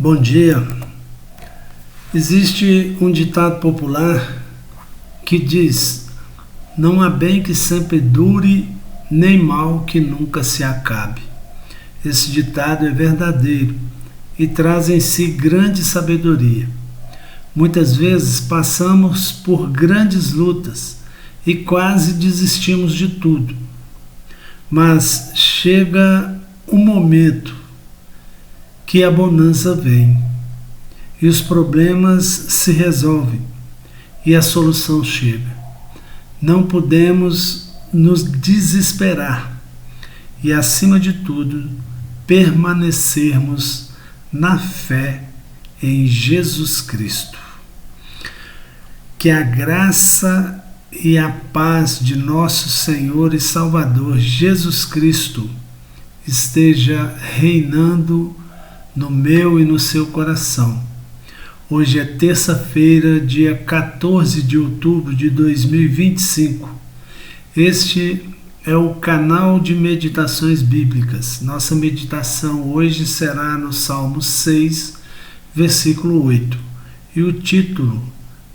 Bom dia. Existe um ditado popular que diz: não há bem que sempre dure, nem mal que nunca se acabe. Esse ditado é verdadeiro e traz em si grande sabedoria. Muitas vezes passamos por grandes lutas e quase desistimos de tudo. Mas chega um momento que a bonança vem e os problemas se resolvem e a solução chega. Não podemos nos desesperar e, acima de tudo, permanecermos na fé em Jesus Cristo. Que a graça e a paz de nosso Senhor e Salvador Jesus Cristo esteja reinando no meu e no seu coração. Hoje é terça-feira, dia 14 de outubro de 2025. Este é o canal de meditações bíblicas. Nossa meditação hoje será no Salmo 6, versículo 8. E o título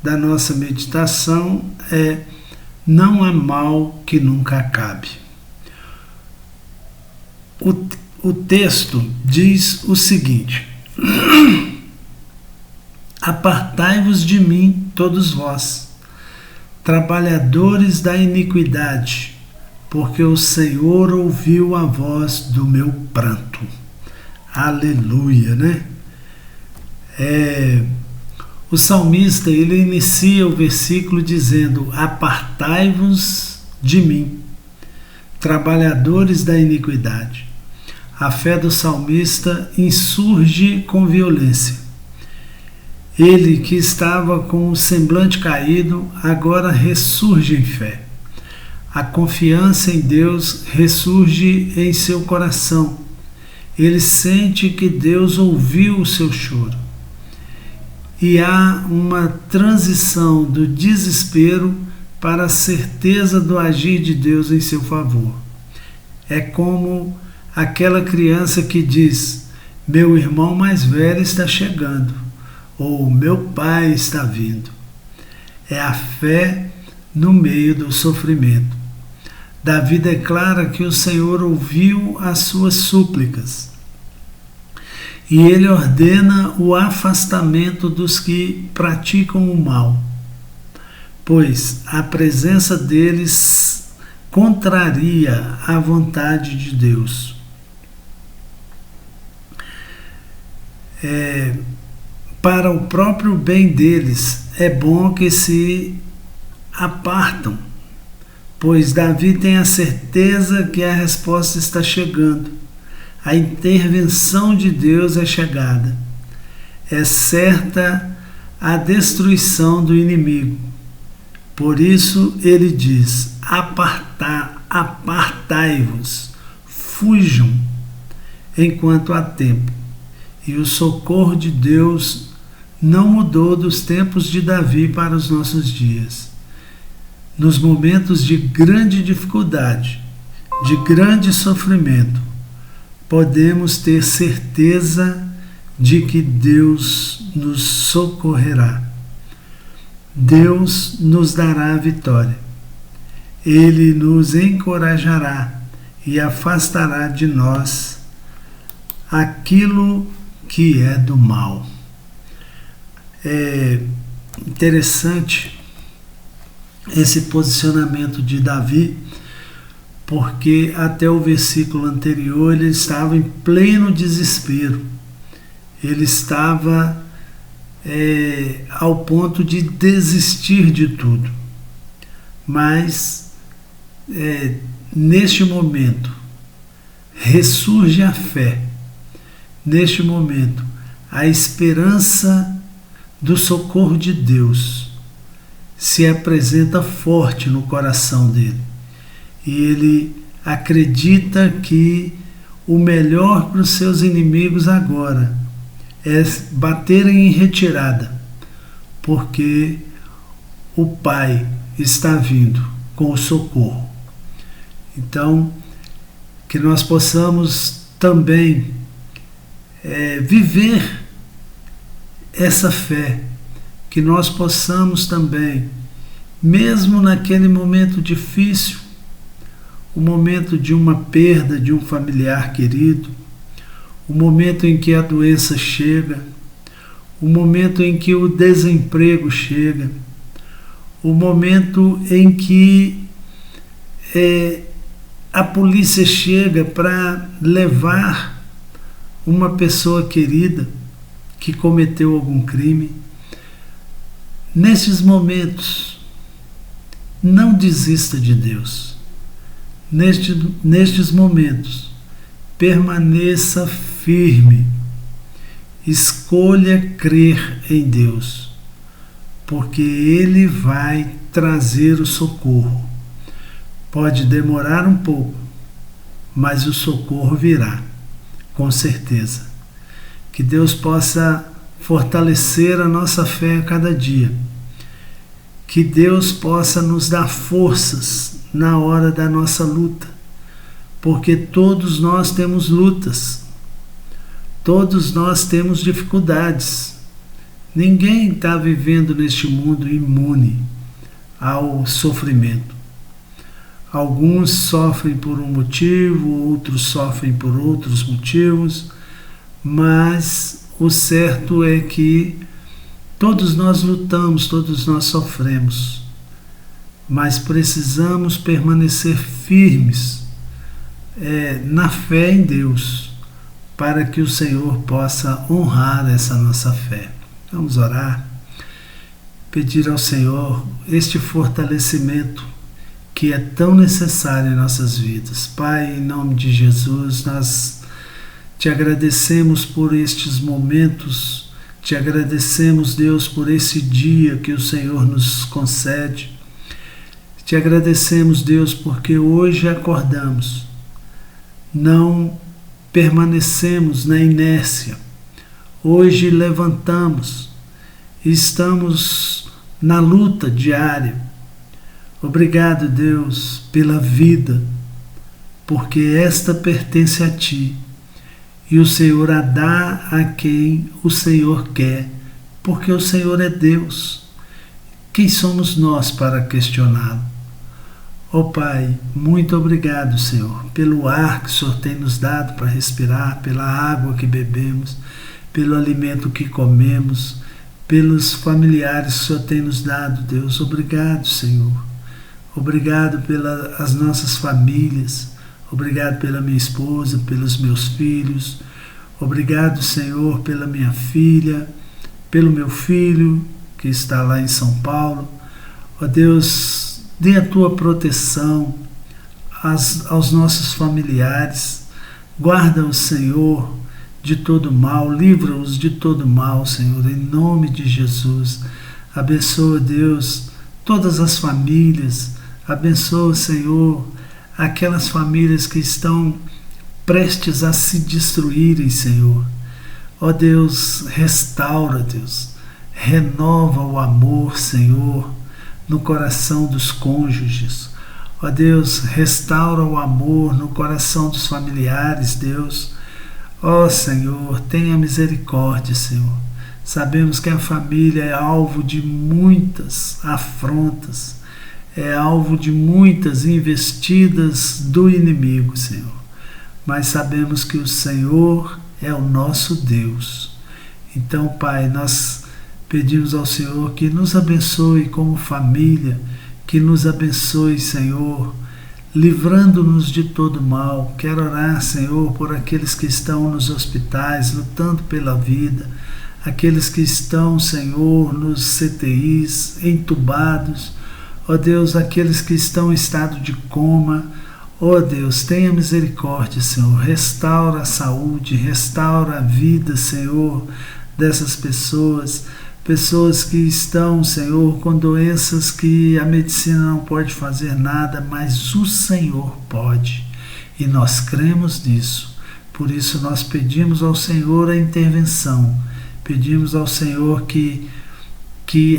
da nossa meditação é Não há mal que nunca acabe. O texto diz o seguinte: Apartai-vos de mim, todos vós, trabalhadores da iniquidade, porque o Senhor ouviu a voz do meu pranto. Aleluia, né? O salmista, ele inicia o versículo dizendo: Apartai-vos de mim, trabalhadores da iniquidade. A fé do salmista insurge com violência. Ele, que estava com o semblante caído, agora ressurge em fé. A confiança em Deus ressurge em seu coração. Ele sente que Deus ouviu o seu choro. E há uma transição do desespero para a certeza do agir de Deus em seu favor. É como aquela criança que diz: meu irmão mais velho está chegando, ou meu pai está vindo. É a fé no meio do sofrimento. Davi declara que o Senhor ouviu as suas súplicas e ele ordena o afastamento dos que praticam o mal, pois a presença deles contraria a vontade de Deus. Para o próprio bem deles, é bom que se apartam, pois Davi tem a certeza que a resposta está chegando. A intervenção de Deus é chegada. É certa a destruição do inimigo. Por isso ele diz: apartai-vos, fujam enquanto há tempo. E o socorro de Deus não mudou dos tempos de Davi para os nossos dias. Nos momentos de grande dificuldade, de grande sofrimento, podemos ter certeza de que Deus nos socorrerá. Deus nos dará a vitória. Ele nos encorajará e afastará de nós aquilo que é do mal. É interessante esse posicionamento de Davi, porque até o versículo anterior ele estava em pleno desespero. Ele estava ao ponto de desistir de tudo. Mas neste momento ressurge a fé. Neste momento, a esperança do socorro de Deus se apresenta forte no coração dele. E ele acredita que o melhor para os seus inimigos agora é baterem em retirada, porque o Pai está vindo com o socorro. Então, que nós possamos também viver essa fé, que nós possamos também, mesmo naquele momento difícil, o momento de uma perda de um familiar querido, o momento em que a doença chega, o momento em que o desemprego chega, o momento em que a polícia chega para levar uma pessoa querida que cometeu algum crime. Nesses momentos, não desista de Deus. Nestes momentos, permaneça firme. Escolha crer em Deus, porque Ele vai trazer o socorro. Pode demorar um pouco, mas o socorro virá, com certeza. Que Deus possa fortalecer a nossa fé a cada dia. Que Deus possa nos dar forças na hora da nossa luta, porque todos nós temos lutas, todos nós temos dificuldades. Ninguém está vivendo neste mundo imune ao sofrimento. Alguns sofrem por um motivo, outros sofrem por outros motivos, mas o certo é que todos nós lutamos, todos nós sofremos, mas precisamos permanecer firmes na fé em Deus, para que o Senhor possa honrar essa nossa fé. Vamos orar, pedir ao Senhor este fortalecimento que é tão necessário em nossas vidas. Pai, em nome de Jesus, nós te agradecemos por estes momentos, te agradecemos, Deus, por esse dia que o Senhor nos concede. Te agradecemos, Deus, porque hoje acordamos, não permanecemos na inércia. Hoje levantamos, estamos na luta diária. Obrigado, Deus, pela vida, porque esta pertence a Ti, e o Senhor a dá a quem o Senhor quer, porque o Senhor é Deus. Quem somos nós para questioná-lo? Ó Pai, muito obrigado, Senhor, pelo ar que o Senhor tem nos dado para respirar, pela água que bebemos, pelo alimento que comemos, pelos familiares que o Senhor tem nos dado, Deus. Obrigado, Senhor. Obrigado pelas nossas famílias. Obrigado pela minha esposa, pelos meus filhos. Obrigado, Senhor, pela minha filha, pelo meu filho que está lá em São Paulo. Ó Deus, dê a Tua proteção aos nossos familiares. Guarda-os, Senhor, de todo mal. Livra-os de todo mal, Senhor, em nome de Jesus. Abençoa, Deus, todas as famílias. Abençoa, Senhor, aquelas famílias que estão prestes a se destruírem, Senhor. Ó Deus, restaura, Deus, renova o amor, Senhor, no coração dos cônjuges. Ó Deus, restaura o amor no coração dos familiares, Deus. Ó Senhor, tenha misericórdia, Senhor. Sabemos que a família é alvo de muitas afrontas, é alvo de muitas investidas do inimigo, Senhor. Mas sabemos que o Senhor é o nosso Deus. Então, Pai, nós pedimos ao Senhor que nos abençoe como família, que nos abençoe, Senhor, livrando-nos de todo mal. Quero orar, Senhor, por aqueles que estão nos hospitais, lutando pela vida, aqueles que estão, Senhor, nos CTIs, entubados. Ó Deus, aqueles que estão em estado de coma. Ó Deus, tenha misericórdia, Senhor. Restaura a saúde, restaura a vida, Senhor, dessas pessoas. Pessoas que estão, Senhor, com doenças que a medicina não pode fazer nada, mas o Senhor pode. E nós cremos nisso. Por isso nós pedimos ao Senhor a intervenção. Pedimos ao Senhor que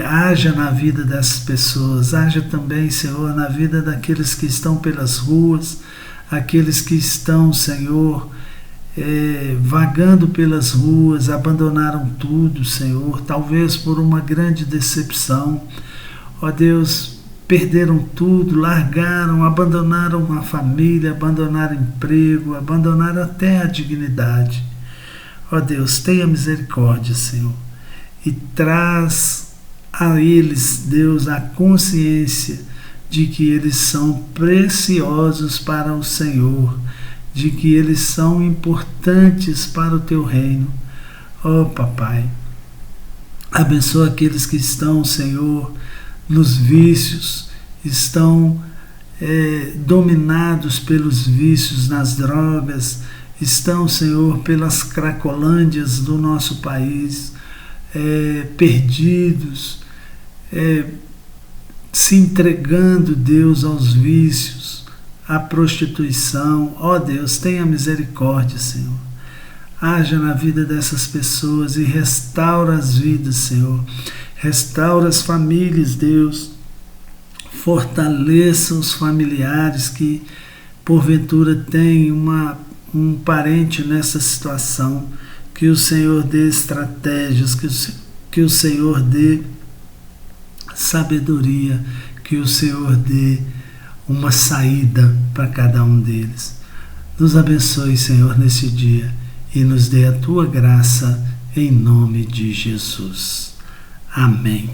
haja na vida dessas pessoas, haja também, Senhor, na vida daqueles que estão pelas ruas, aqueles que estão, Senhor, vagando pelas ruas, abandonaram tudo, Senhor, talvez por uma grande decepção. Ó Deus, perderam tudo, largaram, abandonaram a família, abandonaram emprego, abandonaram até a dignidade. Ó Deus, tenha misericórdia, Senhor, e traz a eles, Deus, a consciência de que eles são preciosos para o Senhor, de que eles são importantes para o Teu reino. Ó Papai, abençoa aqueles que estão, Senhor, nos vícios, estão dominados pelos vícios, nas drogas, estão, Senhor, pelas cracolândias do nosso país, perdidos, se entregando, Deus, aos vícios, à prostituição. Ó Deus, tenha misericórdia, Senhor. Haja na vida dessas pessoas e restaura as vidas, Senhor. Restaura as famílias, Deus. Fortaleça os familiares que, porventura, têm um parente nessa situação. Que o Senhor dê estratégias, que o Senhor dê sabedoria, que o Senhor dê uma saída para cada um deles. Nos abençoe, Senhor, nesse dia e nos dê a Tua graça em nome de Jesus. Amém.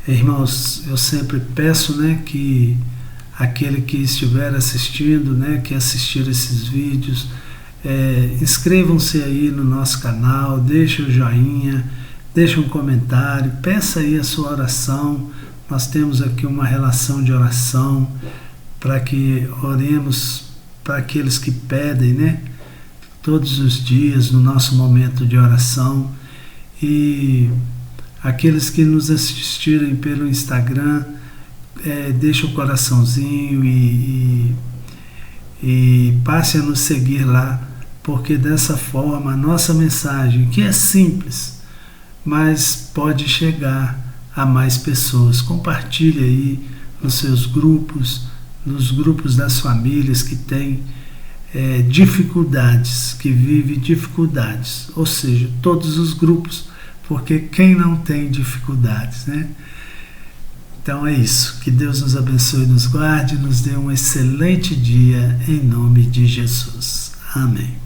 Irmãos, eu sempre peço, que aquele que estiver assistindo, que assistir esses vídeos, inscrevam-se aí no nosso canal, deixe o joinha, deixe um comentário, peça aí a sua oração. Nós temos aqui uma relação de oração para que oremos para aqueles que pedem, todos os dias no nosso momento de oração. E aqueles que nos assistirem pelo Instagram, deixe o coraçãozinho e passe a nos seguir lá, porque dessa forma a nossa mensagem, que é simples, mas pode chegar a mais pessoas. Compartilhe aí nos seus grupos, nos grupos das famílias que têm dificuldades, que vivem dificuldades, ou seja, todos os grupos, porque quem não tem dificuldades, Então é isso, que Deus nos abençoe e nos guarde, nos dê um excelente dia em nome de Jesus. Amém.